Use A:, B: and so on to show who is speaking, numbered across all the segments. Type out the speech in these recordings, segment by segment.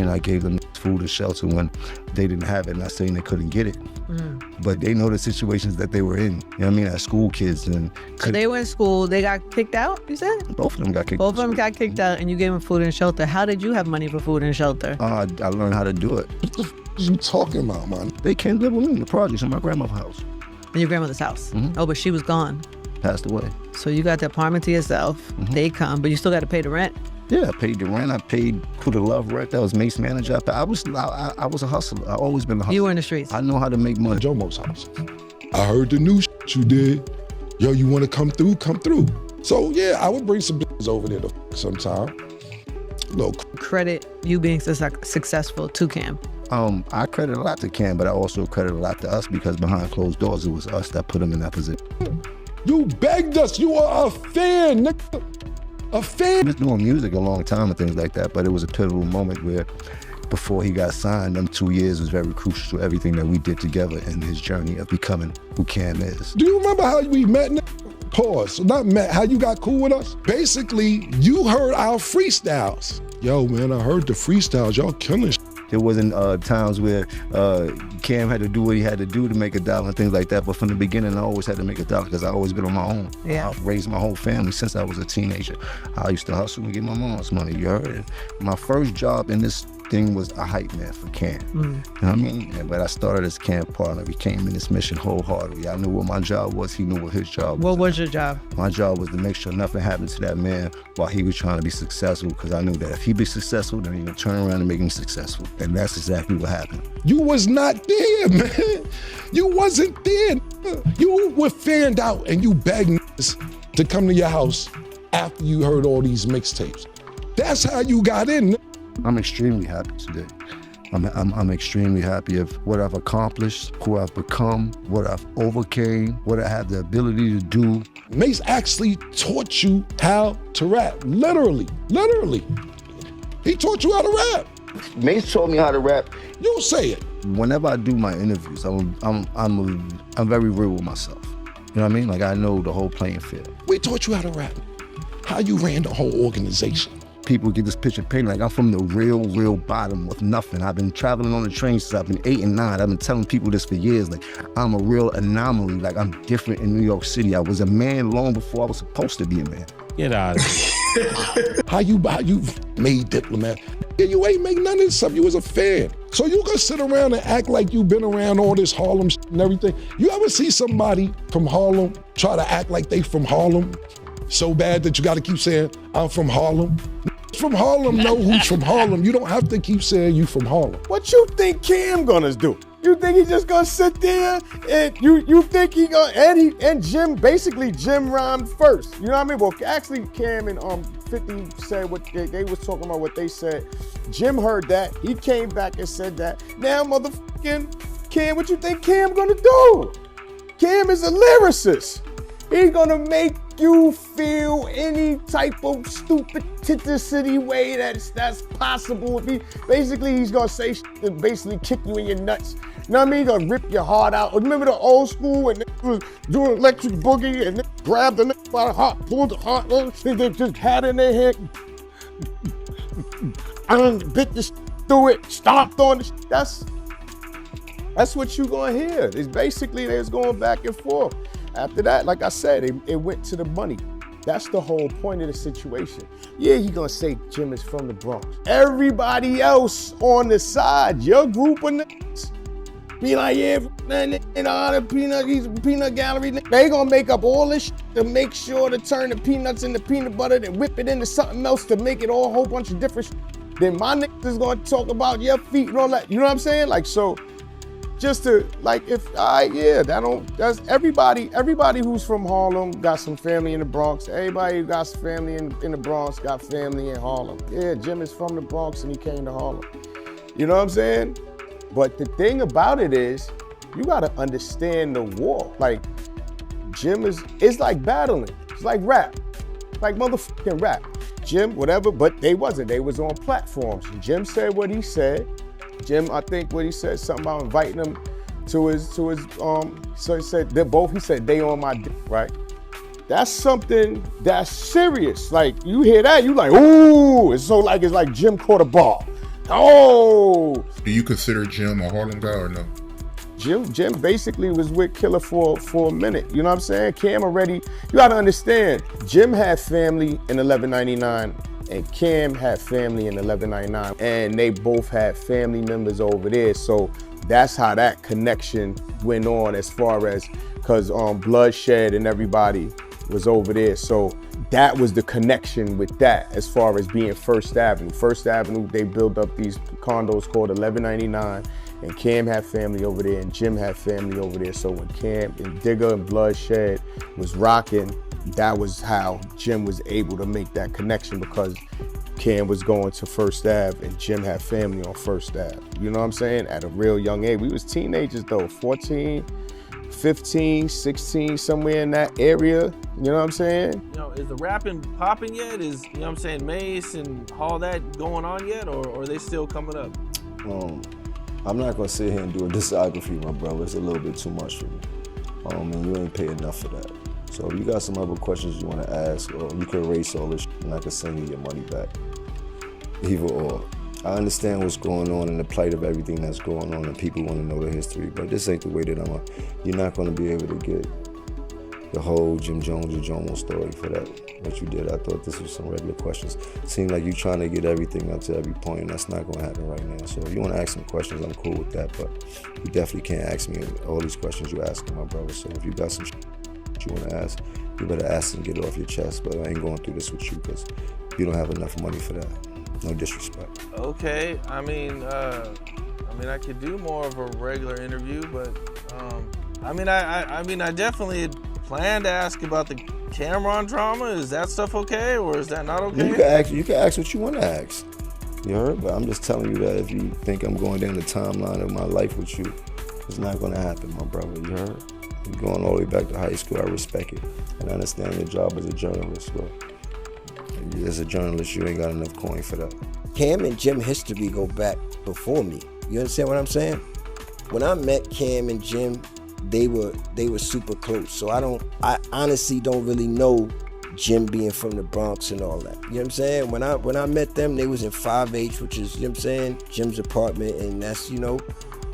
A: and I gave them food and shelter when they didn't have it. Not saying they couldn't get it, but they know the situations that they were in. You know what I mean? As school kids.
B: So they were in school, they got kicked out, you said?
A: Both of them got kicked out.
B: Both of them got kicked out, and you gave them food and shelter. How did you have money for food and shelter?
A: I learned how to do it.
C: What the f*** you talking about, man?
A: They came live with me in the projects in my grandmother's house.
B: In your grandmother's house? Oh, but she was gone.
A: Passed away.
B: So you got the apartment to yourself. They come, but you still got to pay the rent.
A: Yeah, I paid the rent. I paid Who to Love Rent. That was Mase manager. I was a hustler. I always been a hustler.
B: You were in the streets.
A: I know how to make money.
C: Jomo's house. I heard the new shit you did. Yo, you want to come through? Come through. So yeah, I would bring some bitches over there to sometime. Look.
B: Credit you being successful to Cam.
A: I credit a lot to Cam, but I also credit a lot to us because behind closed doors, it was us that put him in that position.
C: You begged us. You are a fan, nigga. A fan.
A: He was doing music a long time and things like that, but it was a pivotal moment where before he got signed, them 2 years was very crucial to everything that we did together in his journey of becoming who Cam is.
C: Do you remember how we met, nigga? Pause. Not met, how you got cool with us? Basically, you heard our freestyles. Yo, man, I heard the freestyles. Y'all killing shit.
A: There wasn't times where Cam had to do what he had to do to make $1 and things like that. But from the beginning, I always had to make $1 because I always been on my own.
B: Yeah.
A: I've raised my whole family since I was a teenager. I used to hustle and get my mom's money. You heard it. My first job in this thing was a hype man for Cam. You know what I mean? But I started as Cam partner. We came in this mission wholeheartedly. I knew what my job was. He knew what his job was.
B: What was your job?
A: My job was to make sure nothing happened to that man while he was trying to be successful, because I knew that if he'd be successful, then he would turn around and make him successful. And that's exactly what happened.
C: You was not there, man. You wasn't there. You were fanned out and you begged niggas to come to your house after you heard all these mixtapes. That's how you got in.
A: I'm extremely happy today. I'm extremely happy of what I've accomplished, who I've become, what I've overcame, what I have the ability to do.
C: Mase actually taught you how to rap, literally. He taught you how to rap.
A: Mase taught me how to rap.
C: You say it.
A: Whenever I do my interviews, I'm very real with myself. You know what I mean? Like, I know the whole playing field.
C: We taught you how to rap, how you ran the whole organization.
A: People get this picture painted like I'm from the real bottom with nothing. I've been traveling on the train since I've been 8 and 9. I've been telling people this for years. Like, I'm a real anomaly. Like, I'm different in New York City. I was a man long before I was supposed to be a man.
D: Get out of here.
C: How you made Diplomat? Yeah, you ain't make none of this stuff. You was a fan. So you gonna sit around and act like you been around all this Harlem shit and everything. You ever see somebody from Harlem try to act like they from Harlem so bad that you gotta keep saying, I'm from Harlem? From Harlem know who's from Harlem. You don't have to keep saying you from Harlem.
E: What you think Cam gonna do? You think he just gonna sit there and you think he gonna, and Jim, basically Jim rhymed first. You know what I mean? Well, actually Cam and 50 said what they was talking about what they said. Jim heard that. He came back and said that. Now motherfucking Cam, what you think Cam gonna do? Cam is a lyricist. He's gonna make you feel any type of stupidity way that's possible. Basically, he's gonna say shit and basically kick you in your nuts. You know what I mean? He's gonna rip your heart out. Remember the old school when they was doing electric boogie and they grabbed the nigga by the heart, pulled the heart, they just had it in their head, bit the shit through it, stomped on the shit. That's what you gonna hear. It's basically they was going back and forth. After that, like I said, it went to the money. That's the whole point of the situation. Yeah, he gonna say Jim is from the Bronx. Everybody else on the side, your group of niggas, be like, yeah, and all the peanut, he's a peanut gallery. They gonna make up all this shit to make sure to turn the peanuts into peanut butter and whip it into something else to make it all a whole bunch of different shit. Then my niggas is gonna talk about your feet and all that. You know what I'm saying? Like, so, just to, like, that's everybody who's from Harlem got some family in the Bronx. Everybody who got some family in the Bronx got family in Harlem. Yeah, Jim is from the Bronx and he came to Harlem. You know what I'm saying? But the thing about it is, you gotta understand the war. Like, Jim it's like battling. It's like rap. Like motherfucking rap. Jim, whatever, but they wasn't. They was on platforms. Jim said what he said. Jim, I think what he said, something about inviting him to his, so he said, he said, they on my dick, right? That's something that's serious. Like, you hear that, you like, ooh, it's like Jim caught a ball. Oh,
D: Do you consider Jim a Harlem guy or no?
E: Jim basically was with Killer for a minute. You know what I'm saying? Cam already, you gotta understand, Jim had family in 1199 and Cam had family in 1199, and they both had family members over there. So that's how that connection went on, as far as, cause Bloodshed and everybody was over there. So that was the connection with that, as far as being First Avenue. First Avenue, they built up these condos called 1199, and Cam had family over there and Jim had family over there. So when Cam and Digger and Bloodshed was rocking, that was how Jim was able to make that connection, because Cam was going to First Ave and Jim had family on First Ave. You know what I'm saying? At a real young age. We was teenagers though, 14, 15, 16, somewhere in that area. You know what I'm saying?
F: You know, is the rapping popping yet? Is, you know what I'm saying, Mase and all that going on yet, or are they still coming up?
A: I'm not gonna sit here and do a discography, my brother. It's a little bit too much for me. And you ain't pay enough for that. So if you got some other questions you wanna ask, or you can erase all this and I can send you your money back. Either or. I understand what's going on and the plight of everything that's going on, and people wanna know the history, but this ain't the way that you're not gonna be able to get the whole Jim Jones or Jomo story for that, what you did. I thought this was some regular questions. It seemed like you trying to get everything up to every point, and that's not gonna happen right now. So if you wanna ask some questions, I'm cool with that, but you definitely can't ask me all these questions you're asking, my brother. So if you got some you wanna ask, you better ask and get it off your chest, but I ain't going through this with you because you don't have enough money for that. No disrespect.
F: Okay, I mean, I could do more of a regular interview, but I definitely plan to ask about the Camron drama. Is that stuff okay, or is that not okay?
A: You can ask what you want to ask. You heard? But I'm just telling you that if you think I'm going down the timeline of my life with you, it's not going to happen, my brother. You heard? You're going all the way back to high school. I respect it, and I understand your job as a journalist. But as a journalist, you ain't got enough coin for that.
G: Cam and Jim history go back before me. You understand what I'm saying? When I met Cam and Jim, they were super close. So I honestly don't really know Jim being from the Bronx and all that. You know what I'm saying? When I met them, they was in 5H, which is, you know what I'm saying, Jim's apartment, and that's, you know,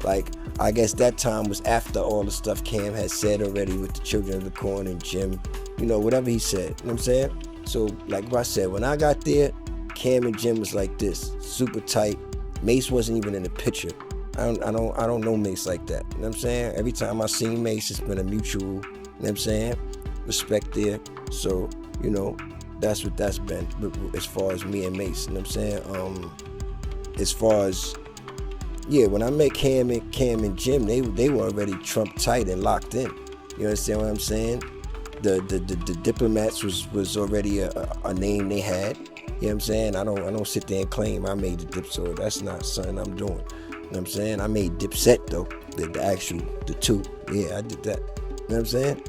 G: like, I guess that time was after all the stuff Cam had said already with the Children of the Corn and Jim, you know, whatever he said. You know what I'm saying? So, like I said, when I got there, Cam and Jim was like this, super tight. Mase wasn't even in the picture. I don't know Mase like that. You know what I'm saying? Every time I seen Mase, it's been a mutual, you know what I'm saying, respect there. So, you know, that's what that's been as far as me and Mase. You know what I'm saying? As far as, yeah, when I met Cam and Jim, they were already Trump tight and locked in. You understand what I'm saying? The Diplomats was already a name they had. You know what I'm saying? I don't sit there and claim I made the Dipset. That's not something I'm doing. You know what I'm saying? I made Dipset though, the two. Yeah, I did that. You know what I'm saying?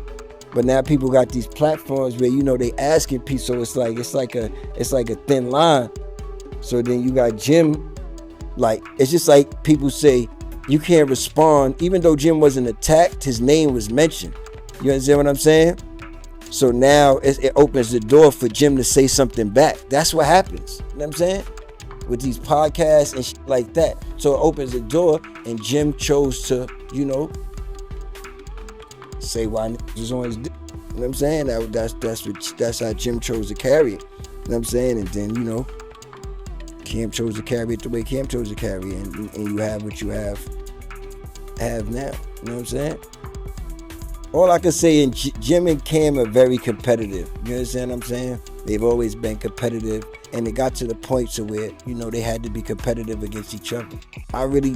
G: But now people got these platforms where, you know, they asking people, so it's like a thin line. So then you got Jim, like, it's just like people say you can't respond, even though Jim wasn't attacked, his name was mentioned. You understand what I'm saying? So now it opens the door for Jim to say something back. That's what happens. You know what I'm saying? With these podcasts and shit like that. So it opens the door, and Jim chose to, you know, say why niggas was on his dick. You know what I'm saying? That's how Jim chose to carry it. You know what I'm saying? And then, you know, Cam chose to carry it the way Cam chose to carry it, and you have what you have now. You know what I'm saying? All I can say is Jim and Cam are very competitive. You understand what I'm saying? They've always been competitive, and it got to the point to where, you know, they had to be competitive against each other. I really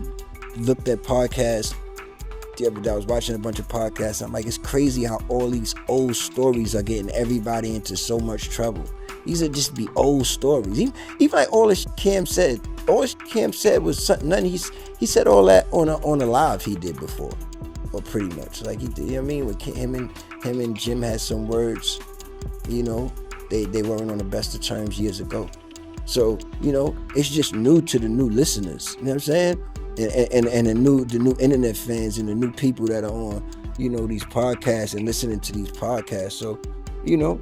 G: looked at podcasts the other day. I was watching a bunch of podcasts. I'm like, it's crazy how all these old stories are getting everybody into so much trouble. These are just be old stories. Even like all the shit Cam said. All the shit Cam said was something. He said all that on a live he did before. Or pretty much, like he did, you know what I mean? With him and Jim had some words, you know, they weren't on the best of terms years ago. So, you know, it's just new to the new listeners, you know what I'm saying? And the new internet fans and the new people that are on, you know, these podcasts and listening to these podcasts. So, you know,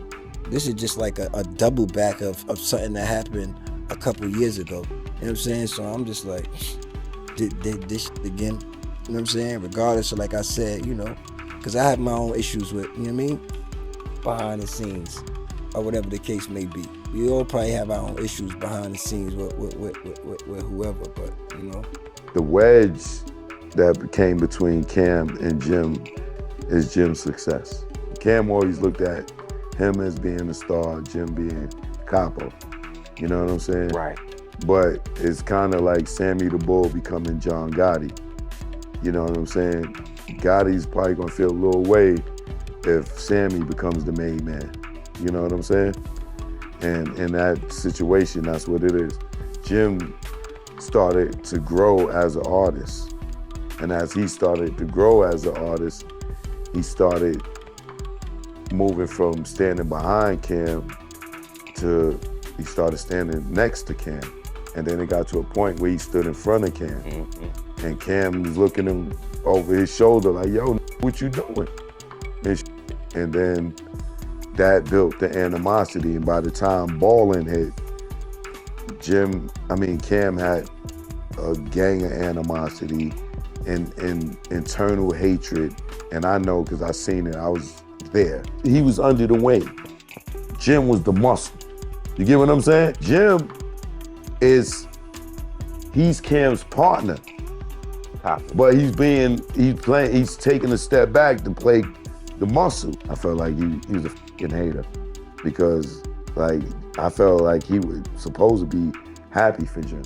G: this is just like a double back of something that happened a couple years ago. You know what I'm saying? So I'm just like, did this shit again. You know what I'm saying? Regardless of, like I said, you know, because I have my own issues with, you know what I mean? Behind the scenes, or whatever the case may be. We all probably have our own issues behind the scenes with whoever, but, you know.
H: The wedge that came between Cam and Jim is Jim's success. Cam always looked at him as being a star, Jim being capo. You know what I'm saying?
I: Right.
H: But it's kind of like Sammy the Bull becoming John Gotti. You know what I'm saying? Gotti's probably gonna feel a little way if Sammy becomes the main man. You know what I'm saying? And in that situation, that's what it is. Jim started to grow as an artist. And as he started to grow as an artist, he started moving from standing behind Cam to he started standing next to Cam. And then it got to a point where he stood in front of Cam. Mm-hmm. And Cam was looking him over his shoulder like, yo, what you doing? And then that built the animosity. And by the time Ballin' hit, Cam had a gang of animosity and internal hatred. And I know because I seen it, I was there. He was under the wing. Jim was the muscle. You get what I'm saying? Jim he's Cam's partner. But he's taking a step back to play the muscle. I felt like he was a fucking hater because like I felt like he was supposed to be happy for Jim.